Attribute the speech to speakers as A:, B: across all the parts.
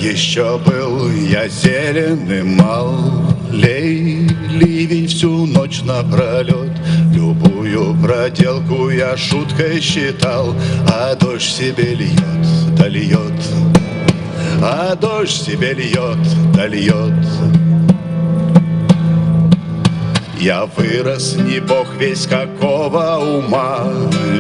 A: Еще был я зелен и мал, ливень всю ночь напролет. Любую проделку я шуткой считал, а дождь себе льет, да льет, а дождь себе льет, да льет. Я вырос, не бог весь какого ума,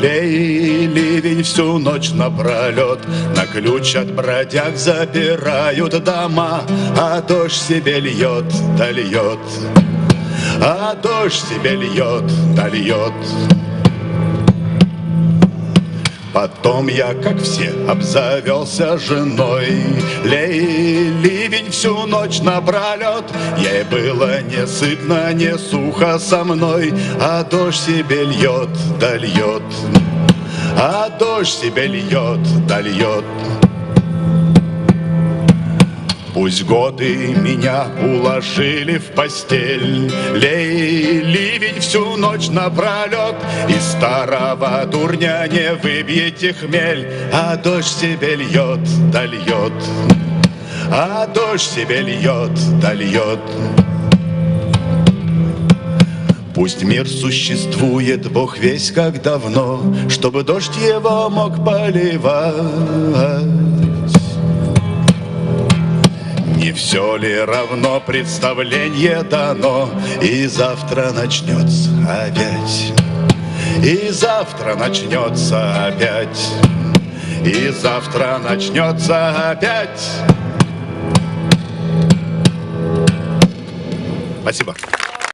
A: ливень всю ночь напролет. На ключ от бродяг запирают дома, а дождь себе льет, да льет, а дождь себе льет, да льет. Потом я, как все, обзавелся женой, ливень всю ночь напролет. Ей было не сытно, не сухо со мной, а дождь себе льет, да льет, а дождь себе льет, да льет. Пусть годы меня уложили в постель, ливень всю ночь напролет, из старого дурня не выбьете хмель, а дождь себе льет, да льет, а дождь себе льет, да льет. Пусть мир существует, Бог весь как давно, чтобы дождь его мог поливать. Не все ли равно представление дано, и завтра начнется опять, и завтра начнется опять, и завтра начнется опять. Спасибо.